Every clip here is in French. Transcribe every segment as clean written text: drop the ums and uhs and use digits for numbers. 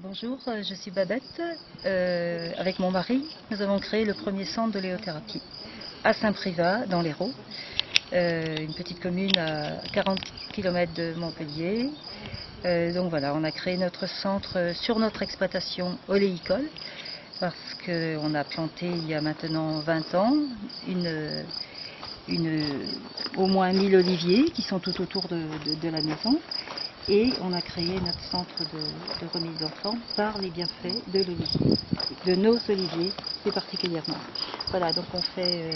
Bonjour, je suis Babette. Avec mon mari, nous avons créé le premier centre de léothérapie à Saint-Privat, dans l'Hérault, une petite commune à 40 km de Montpellier. Donc voilà, on a créé notre centre sur notre exploitation oléicole parce qu'on a planté il y a maintenant 20 ans au moins 1000 oliviers qui sont tout autour de la maison. Et on a créé notre centre de remise en forme par les bienfaits de l'olivier, de nos oliviers plus particulièrement. Voilà, donc on fait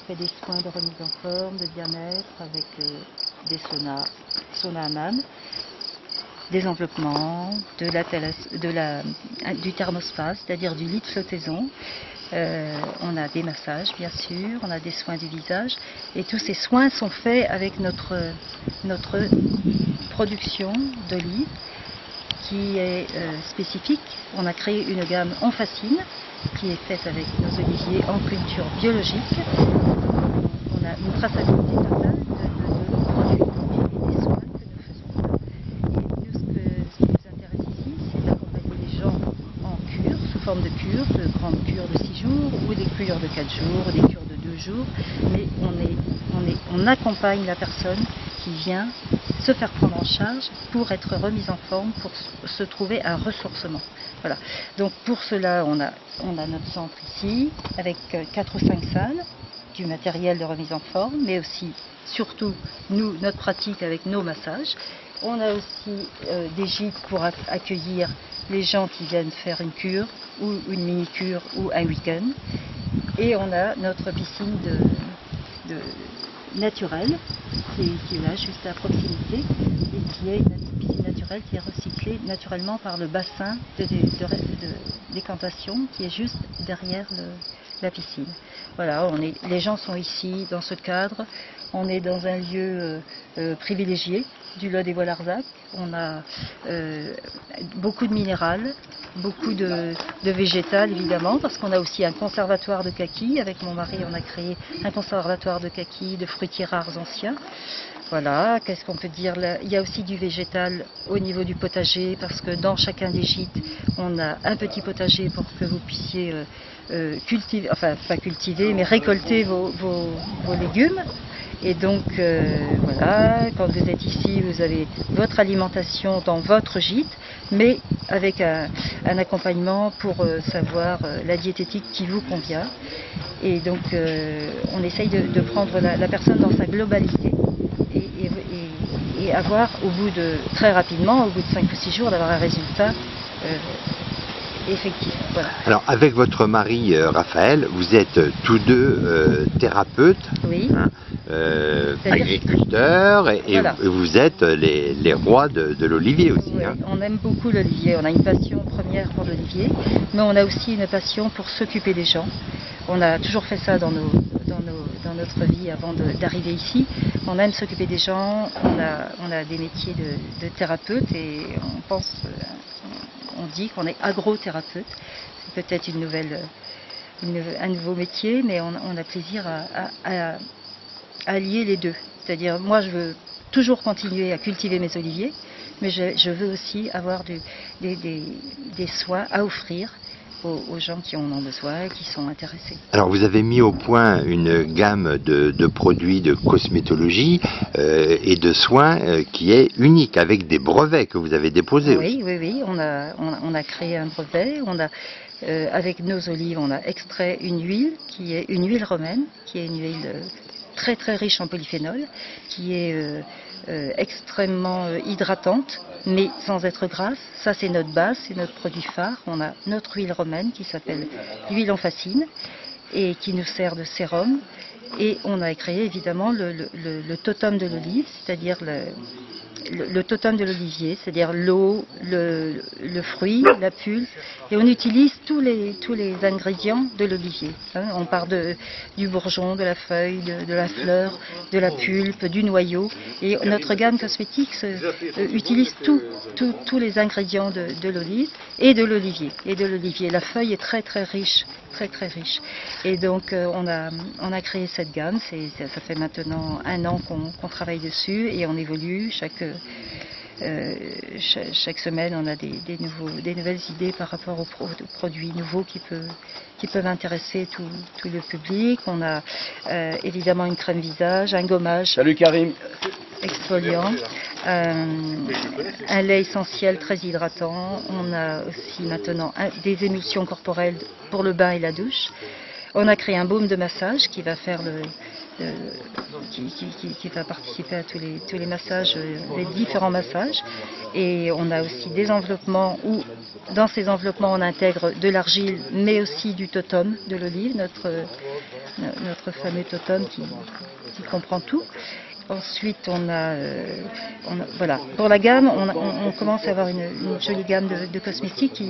des soins de remise en forme, de bien-être avec des saunas hammam, des enveloppements, du thermospas, c'est-à-dire du lit de flottaison. On a des massages bien sûr, on a des soins du visage et tous ces soins sont faits avec notre production d'olives qui est spécifique. On a créé une gamme en fascine qui est faite avec nos oliviers en culture biologique. On a une traçabilité totale de nos produits et des soins que nous faisons. Et nous, ce qui nous intéresse ici, c'est d'accompagner les gens en cure, sous forme de cure, de grandes cures de 6 jours ou des cures de 4 jours, des cures de 2 jours. Mais on accompagne la personne qui vient se faire prendre en charge pour être remise en forme, pour se trouver un ressourcement. Voilà. Donc pour cela, on a notre centre ici, avec 4 ou 5 salles, du matériel de remise en forme, mais aussi, surtout, notre pratique avec nos massages. On a aussi des gîtes pour accueillir les gens qui viennent faire une cure, ou une mini-cure, ou un week-end. Et on a notre piscine naturelle, qui est là, juste à proximité, et qui est une piscine naturelle qui est recyclée naturellement par le bassin de décantation qui est juste derrière la piscine. Voilà, les gens sont ici dans ce cadre, on est dans un lieu privilégié du Lot des Bois-Larzac. On a beaucoup de minéral, beaucoup de végétal évidemment, parce qu'on a aussi un conservatoire de kaki. Avec mon mari, on a créé un conservatoire de kaki, de fruitiers rares anciens. Voilà, qu'est-ce qu'on peut dire là? Il y a aussi du végétal au niveau du potager, parce que dans chacun des gîtes, on a un petit potager pour que vous puissiez cultiver, enfin pas cultiver, mais récolter vos légumes. Et donc voilà, quand vous êtes ici, vous avez votre alimentation dans votre gîte, mais avec un accompagnement pour savoir la diététique qui vous convient. Et donc on essaye de prendre la personne dans sa globalité et avoir très rapidement, au bout de 5 ou 6 jours, d'avoir un résultat effectif. Voilà. Alors avec votre mari Raphaël, vous êtes tous deux thérapeutes. Oui. Hein, agriculteurs et voilà. Vous êtes les rois de l'olivier aussi. Oui, hein. On aime beaucoup l'olivier, on a une passion première pour l'olivier, mais on a aussi une passion pour s'occuper des gens. On a toujours fait ça dans notre vie avant d'arriver ici. On aime s'occuper des gens, on a des métiers de thérapeute et on dit qu'on est agrothérapeute. C'est peut-être un nouveau métier, mais on a plaisir à allier les deux. C'est-à-dire, moi je veux toujours continuer à cultiver mes oliviers, mais je veux aussi avoir des soins à offrir aux gens qui en ont besoin, qui sont intéressés. Alors vous avez mis au point une gamme de produits de cosmétologie et de soins qui est unique, avec des brevets que vous avez déposés. Oui, aussi. Oui, on a créé un brevet, avec nos olives, on a extrait une huile qui est une huile romaine, qui est une huile très très riche en polyphénol, qui est extrêmement hydratante, mais sans être grasse. Ça c'est notre base, c'est notre produit phare. On a notre huile romaine qui s'appelle l'huile en fascine et qui nous sert de sérum. Et on a créé évidemment le totem de l'olive, c'est-à-dire le totem de l'olivier, c'est-à-dire l'eau, le fruit, la pulpe, et on utilise tous les ingrédients de l'olivier. Hein. On part du bourgeon, de la feuille, de la fleur, de la pulpe, du noyau, et notre gamme cosmétique utilise tous les ingrédients de l'olive et de l'olivier. La feuille est très très riche, et donc on a créé cette gamme. Ça fait maintenant 1 an qu'on travaille dessus et on évolue chaque semaine, on a des nouvelles idées par rapport aux produits nouveaux qui peuvent intéresser tout le public. On a évidemment une crème visage, un gommage. Salut Karim. Exfoliant, un lait essentiel très hydratant. On a aussi maintenant des émulsions corporelles pour le bain et la douche. On a créé un baume de massage qui va faire qui va participer à tous les massages, les différents massages. Et on a aussi des enveloppements où, dans ces enveloppements, on intègre de l'argile, mais aussi du totum, de l'olive, notre fameux totum qui comprend tout. Ensuite, voilà. Pour la gamme, on commence à avoir une jolie gamme de cosmétiques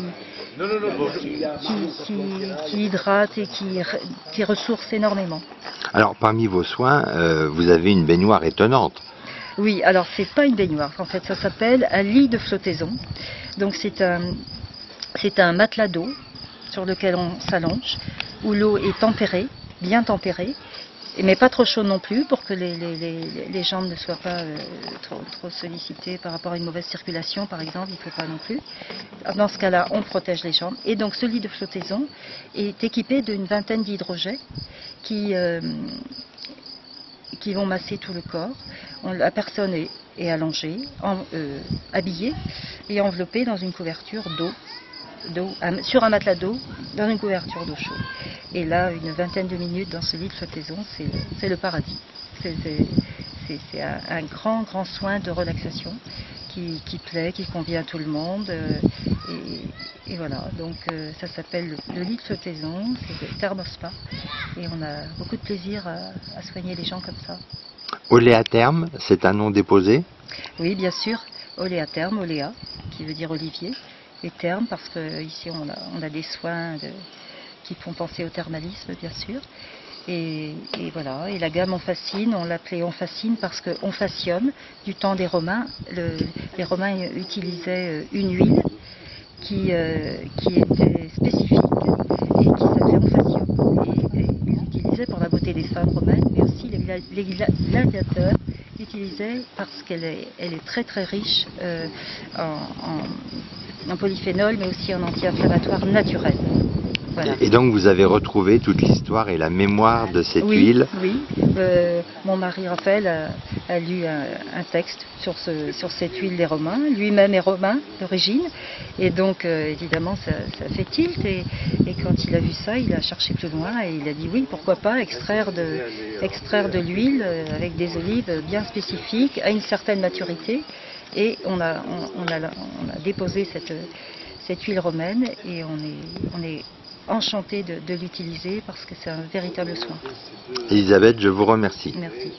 qui hydrate et qui ressource énormément. Alors, parmi vos soins, vous avez une baignoire étonnante. Oui, alors c'est pas une baignoire. En fait, ça s'appelle un lit de flottaison. Donc c'est un matelas d'eau sur lequel on s'allonge, où l'eau est tempérée, bien tempérée, mais pas trop chaud non plus pour que les jambes ne soient pas trop sollicitées par rapport à une mauvaise circulation, par exemple, il ne faut pas non plus. Dans ce cas-là, on protège les jambes. Et donc ce lit de flottaison est équipé d'une vingtaine d'hydrojets qui vont masser tout le corps. La personne est allongée, habillée et enveloppée dans une couverture d'eau, sur un matelas d'eau, dans une couverture d'eau chaude. Et là, une vingtaine de minutes dans ce lit de flottaison, c'est le paradis. C'est un grand soin de relaxation qui plaît, qui convient à tout le monde. Et voilà, donc ça s'appelle le lit de flottaison, c'est le Thermospa. Et on a beaucoup de plaisir à soigner les gens comme ça. Oléatherme, c'est un nom déposé? Oui, bien sûr. Oléatherme, oléa, qui veut dire olivier. Et terme, parce qu'ici on a des soins qui font penser au thermalisme, bien sûr. Et voilà, et la gamme Onfacine, on l'appelait Onfacine parce qu'on façonne du temps des Romains. Les Romains utilisaient une huile qui était spécifique et qui s'appelait Onfacine. Et ils l'utilisaient pour la beauté des femmes romaines, mais aussi les gladiateurs l'utilisaient parce qu'elle est très riche en polyphénol, mais aussi en anti-inflammatoire naturel. Voilà. Et donc vous avez retrouvé toute l'histoire et la mémoire de cette huile? Oui, mon mari Raphaël a lu un texte sur cette huile des Romains. Lui-même est romain d'origine, et donc évidemment ça fait tilt. Et quand il a vu ça, il a cherché plus loin et il a dit oui, pourquoi pas extraire de l'huile avec des olives bien spécifiques à une certaine maturité. Et on a déposé cette huile romaine et on est enchanté de l'utiliser parce que c'est un véritable soin. Elisabeth, je vous remercie. Merci.